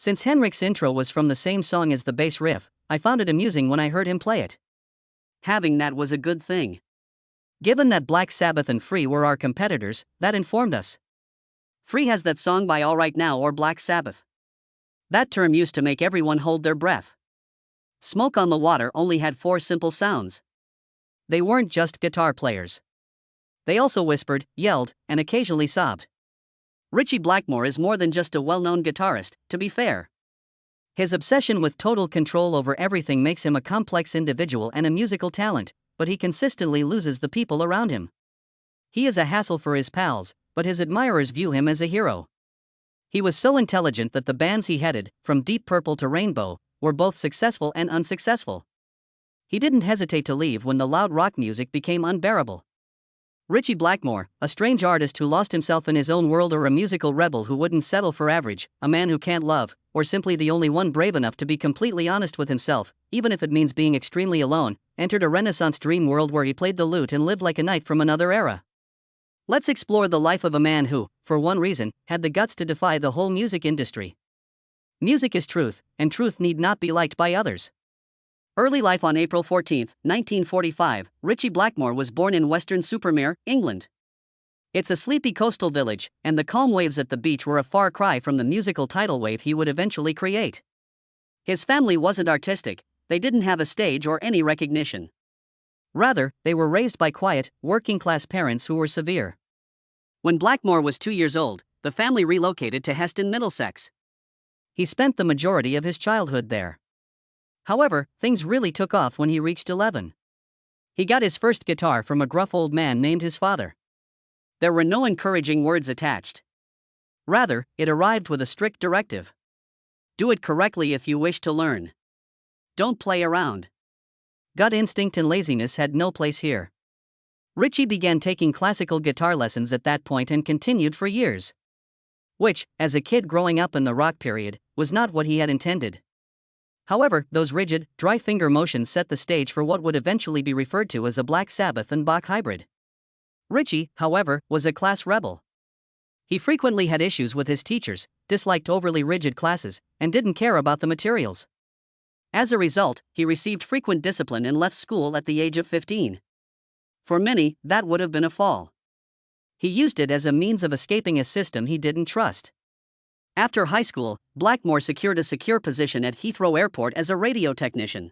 Since Henrik's intro was from the same song as the bass riff, I found it amusing when I heard him play it. Having that was a good thing. Given that Black Sabbath and Free were our competitors, that informed us. Free has that song by All Right Now or Black Sabbath. That term used to make everyone hold their breath. Smoke on the Water only had 4 simple sounds. They weren't just guitar players. They also whispered, yelled, and occasionally sobbed. Ritchie Blackmore is more than just a well-known guitarist, to be fair. His obsession with total control over everything makes him a complex individual and a musical talent, but he consistently loses the people around him. He is a hassle for his pals, but his admirers view him as a hero. He was so intelligent that the bands he headed, from Deep Purple to Rainbow, were both successful and unsuccessful. He didn't hesitate to leave when the loud rock music became unbearable. Ritchie Blackmore, a strange artist who lost himself in his own world, or a musical rebel who wouldn't settle for average, a man who can't love, or simply the only one brave enough to be completely honest with himself, even if it means being extremely alone, entered a Renaissance dream world where he played the lute and lived like a knight from another era. Let's explore the life of a man who, for one reason, had the guts to defy the whole music industry. Music is truth, and truth need not be liked by others. Early life. On April 14, 1945, Ritchie Blackmore was born in Weston-super-Mare, England. It's a sleepy coastal village, and the calm waves at the beach were a far cry from the musical tidal wave he would eventually create. His family wasn't artistic, they didn't have a stage or any recognition. Rather, they were raised by quiet, working-class parents who were severe. When Blackmore was 2 years old, the family relocated to Heston, Middlesex. He spent the majority of his childhood there. However, things really took off when he reached 11. He got his first guitar from a gruff old man named his father. There were no encouraging words attached. Rather, it arrived with a strict directive. Do it correctly if you wish to learn. Don't play around. Gut instinct and laziness had no place here. Ritchie began taking classical guitar lessons at that point and continued for years. Which, as a kid growing up in the rock period, was not what he had intended. However, those rigid, dry finger motions set the stage for what would eventually be referred to as a Black Sabbath and Bach hybrid. Ritchie, however, was a class rebel. He frequently had issues with his teachers, disliked overly rigid classes, and didn't care about the materials. As a result, he received frequent discipline and left school at the age of 15. For many, that would have been a fall. He used it as a means of escaping a system he didn't trust. After high school, Blackmore secured a secure position at Heathrow Airport as a radio technician.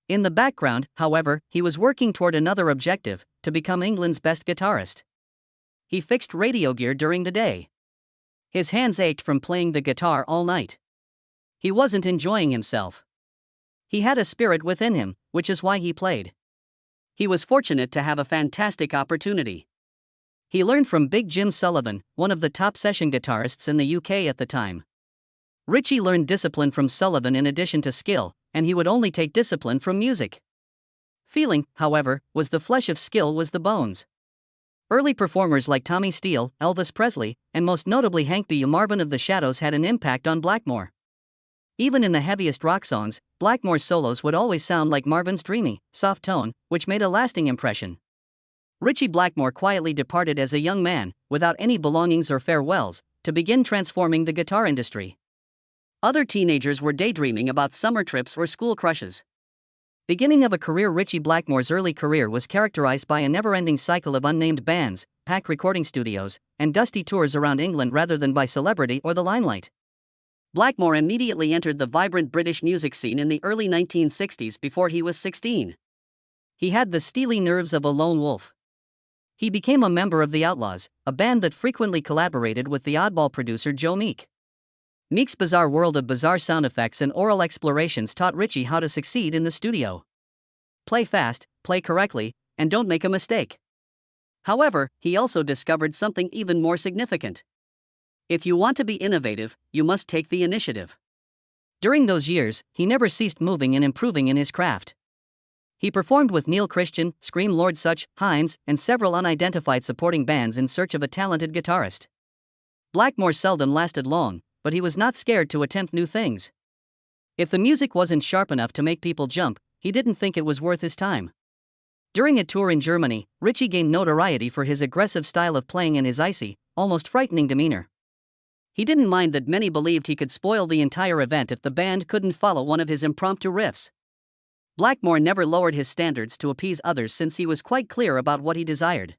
In the background, however, he was working toward another objective, to become England's best guitarist. He fixed radio gear during the day. His hands ached from playing the guitar all night. He wasn't enjoying himself. He had a spirit within him, which is why he played. He was fortunate to have a fantastic opportunity. He learned from Big Jim Sullivan, one of the top session guitarists in the UK at the time. Ritchie learned discipline from Sullivan in addition to skill, and he would only take discipline from music. Feeling, however, was the flesh of skill was the bones. Early performers like Tommy Steele, Elvis Presley, and most notably Hank B. Marvin of the Shadows had an impact on Blackmore. Even in the heaviest rock songs, Blackmore's solos would always sound like Marvin's dreamy, soft tone, which made a lasting impression. Ritchie Blackmore quietly departed as a young man, without any belongings or farewells, to begin transforming the guitar industry. Other teenagers were daydreaming about summer trips or school crushes. Beginning of a career. Ritchie Blackmore's early career was characterized by a never-ending cycle of unnamed bands, packed recording studios, and dusty tours around England rather than by celebrity or the limelight. Blackmore immediately entered the vibrant British music scene in the early 1960s before he was 16. He had the steely nerves of a lone wolf. He became a member of the Outlaws, a band that frequently collaborated with the oddball producer Joe Meek. Meek's bizarre world of bizarre sound effects and oral explorations taught Ritchie how to succeed in the studio. Play fast, play correctly, and don't make a mistake. However, he also discovered something even more significant. If you want to be innovative, you must take the initiative. During those years, he never ceased moving and improving in his craft. He performed with Neil Christian, Scream Lord Sutch, Hines, and several unidentified supporting bands in search of a talented guitarist. Blackmore seldom lasted long, but he was not scared to attempt new things. If the music wasn't sharp enough to make people jump, he didn't think it was worth his time. During a tour in Germany, Ritchie gained notoriety for his aggressive style of playing and his icy, almost frightening demeanor. He didn't mind that many believed he could spoil the entire event if the band couldn't follow one of his impromptu riffs. Blackmore never lowered his standards to appease others since he was quite clear about what he desired.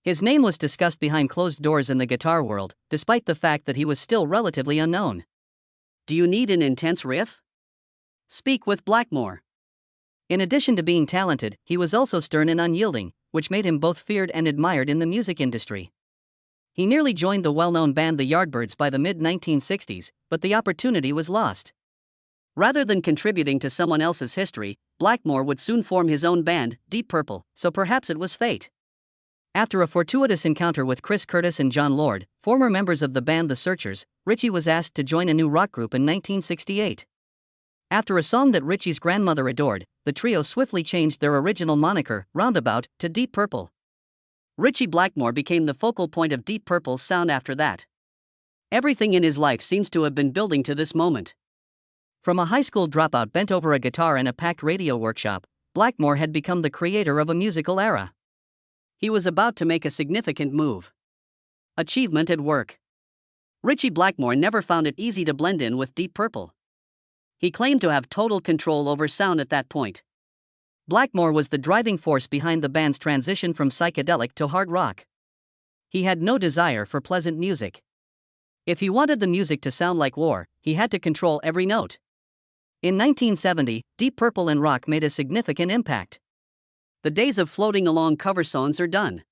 His name was discussed behind closed doors in the guitar world, despite the fact that he was still relatively unknown. Do you need an intense riff? Speak with Blackmore. In addition to being talented, he was also stern and unyielding, which made him both feared and admired in the music industry. He nearly joined the well-known band the Yardbirds by the mid-1960s, but the opportunity was lost. Rather than contributing to someone else's history, Blackmore would soon form his own band, Deep Purple, so perhaps it was fate. After a fortuitous encounter with Chris Curtis and John Lord, former members of the band The Searchers, Ritchie was asked to join a new rock group in 1968. After a song that Ritchie's grandmother adored, the trio swiftly changed their original moniker, Roundabout, to Deep Purple. Ritchie Blackmore became the focal point of Deep Purple's sound after that. Everything in his life seems to have been building to this moment. From a high school dropout bent over a guitar in a packed radio workshop, Blackmore had become the creator of a musical era. He was about to make a significant move. Achievement at work. Ritchie Blackmore never found it easy to blend in with Deep Purple. He claimed to have total control over sound at that point. Blackmore was the driving force behind the band's transition from psychedelic to hard rock. He had no desire for pleasant music. If he wanted the music to sound like war, he had to control every note. In 1970, Deep Purple and rock made a significant impact. The days of floating along cover songs are done.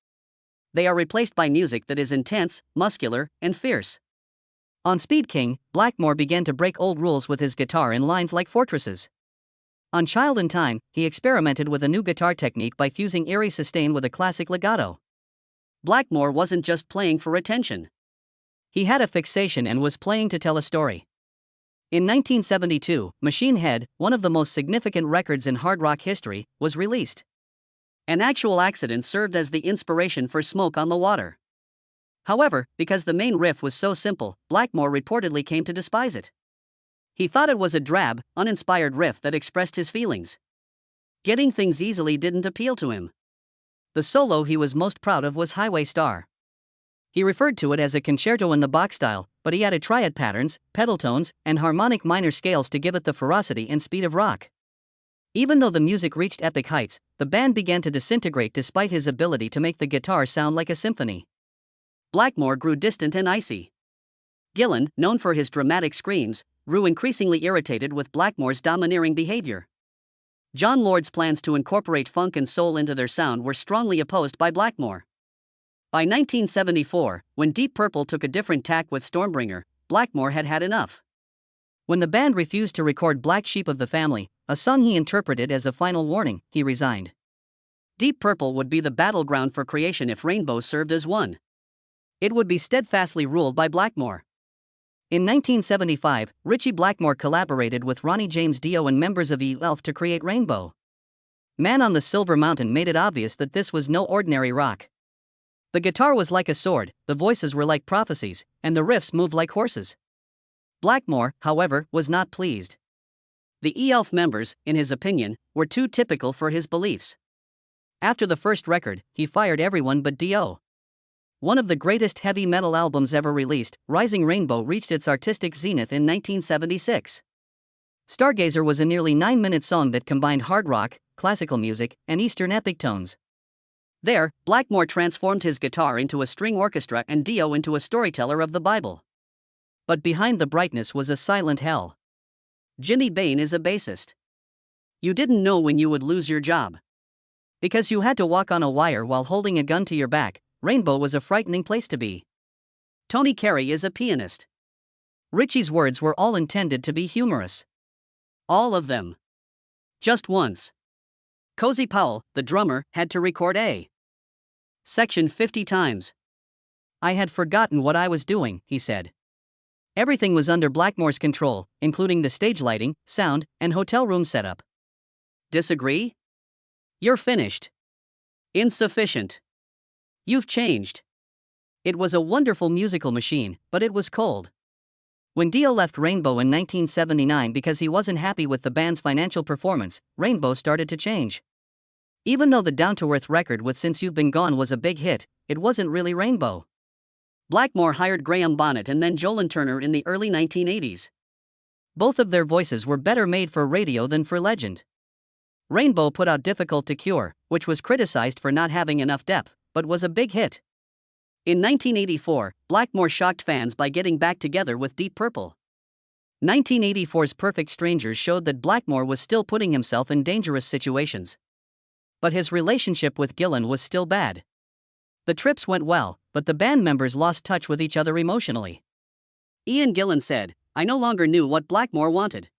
They are replaced by music that is intense, muscular, and fierce. On Speed King, Blackmore began to break old rules with his guitar in lines like Fortresses. On Child in Time, he experimented with a new guitar technique by fusing eerie sustain with a classic legato. Blackmore wasn't just playing for attention. He had a fixation and was playing to tell a story. In 1972, Machine Head, one of the most significant records in hard rock history, was released. An actual accident served as the inspiration for Smoke on the Water. However, because the main riff was so simple, Blackmore reportedly came to despise it. He thought it was a drab, uninspired riff that expressed his feelings. Getting things easily didn't appeal to him. The solo he was most proud of was Highway Star. He referred to it as a concerto in the Bach style, but he added triad patterns, pedal tones, and harmonic minor scales to give it the ferocity and speed of rock. Even though the music reached epic heights, the band began to disintegrate despite his ability to make the guitar sound like a symphony. Blackmore grew distant and icy. Gillan, known for his dramatic screams, grew increasingly irritated with Blackmore's domineering behavior. John Lord's plans to incorporate funk and soul into their sound were strongly opposed by Blackmore. By 1974, when Deep Purple took a different tack with Stormbringer, Blackmore had had enough. When the band refused to record Black Sheep of the Family, a song he interpreted as a final warning, he resigned. Deep Purple would be the battleground for creation if Rainbow served as one. It would be steadfastly ruled by Blackmore. In 1975, Ritchie Blackmore collaborated with Ronnie James Dio and members of E.L.F. to create Rainbow. Man on the Silver Mountain made it obvious that this was no ordinary rock. The guitar was like a sword, the voices were like prophecies, and the riffs moved like horses. Blackmore, however, was not pleased. The E.L.F. members, in his opinion, were too typical for his beliefs. After the first record, he fired everyone but Dio. One of the greatest heavy metal albums ever released, Rising Rainbow reached its artistic zenith in 1976. Stargazer was a nearly 9-minute song that combined hard rock, classical music, and Eastern epic tones. There, Blackmore transformed his guitar into a string orchestra and Dio into a storyteller of the Bible. But behind the brightness was a silent hell. Jimmy Bain is a bassist. You didn't know when you would lose your job. Because you had to walk on a wire while holding a gun to your back, Rainbow was a frightening place to be. Tony Carey is a pianist. Ritchie's words were all intended to be humorous. All of them. Just once. Cozy Powell, the drummer, had to record a section 50 times. I had forgotten what I was doing, he said. Everything was under Blackmore's control, including the stage lighting, sound, and hotel room setup. Disagree? You're finished. Insufficient. You've changed. It was a wonderful musical machine, but it was cold. When Dio left Rainbow in 1979 because he wasn't happy with the band's financial performance, Rainbow started to change. Even though the down-to-earth record with Since You've Been Gone was a big hit, it wasn't really Rainbow. Blackmore hired Graham Bonnet and then Jolan Turner in the early 1980s. Both of their voices were better made for radio than for legend. Rainbow put out Difficult to Cure, which was criticized for not having enough depth, but was a big hit. In 1984, Blackmore shocked fans by getting back together with Deep Purple. 1984's Perfect Strangers showed that Blackmore was still putting himself in dangerous situations. But his relationship with Gillan was still bad. The trips went well, but the band members lost touch with each other emotionally. Ian Gillan said, "I no longer knew what Blackmore wanted.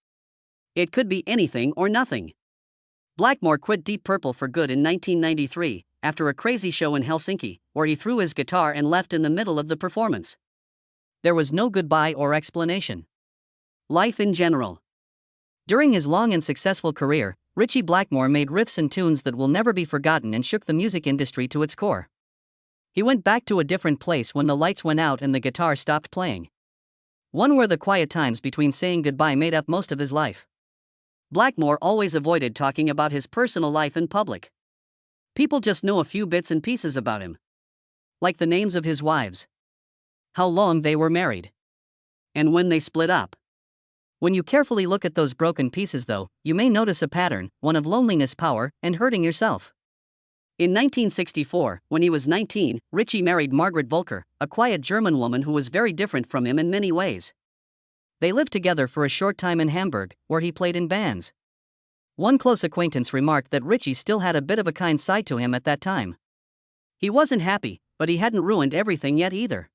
It could be anything or nothing." Blackmore quit Deep Purple for good in 1993, after a crazy show in Helsinki, where he threw his guitar and left in the middle of the performance. There was no goodbye or explanation. Life in general. During his long and successful career, Ritchie Blackmore made riffs and tunes that will never be forgotten and shook the music industry to its core. He went back to a different place when the lights went out and the guitar stopped playing. One where the quiet times between saying goodbye made up most of his life. Blackmore always avoided talking about his personal life in public. People just know a few bits and pieces about him. Like the names of his wives, how long they were married, and when they split up. When you carefully look at those broken pieces though, you may notice a pattern, one of loneliness, power, and hurting yourself. In 1964, when he was 19, Ritchie married Margaret Volker, a quiet German woman who was very different from him in many ways. They lived together for a short time in Hamburg, where he played in bands. One close acquaintance remarked that Ritchie still had a bit of a kind side to him at that time. He wasn't happy, but he hadn't ruined everything yet either.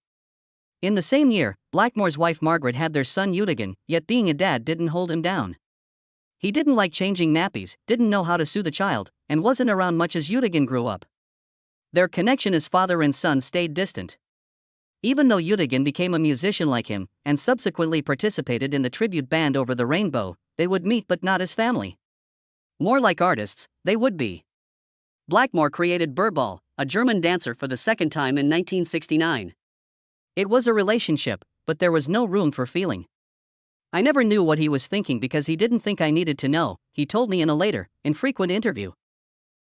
In the same year, Blackmore's wife Margaret had their son Udigan, yet being a dad didn't hold him down. He didn't like changing nappies, didn't know how to soothe a child, and wasn't around much as Udigan grew up. Their connection as father and son stayed distant. Even though Udigan became a musician like him, and subsequently participated in the tribute band Over the Rainbow, they would meet but not as family. More like artists, they would be. Blackmore created Burball, a German dancer, for the second time in 1969. It was a relationship, but there was no room for feeling. "I never knew what he was thinking because he didn't think I needed to know," he told me in a later, infrequent interview.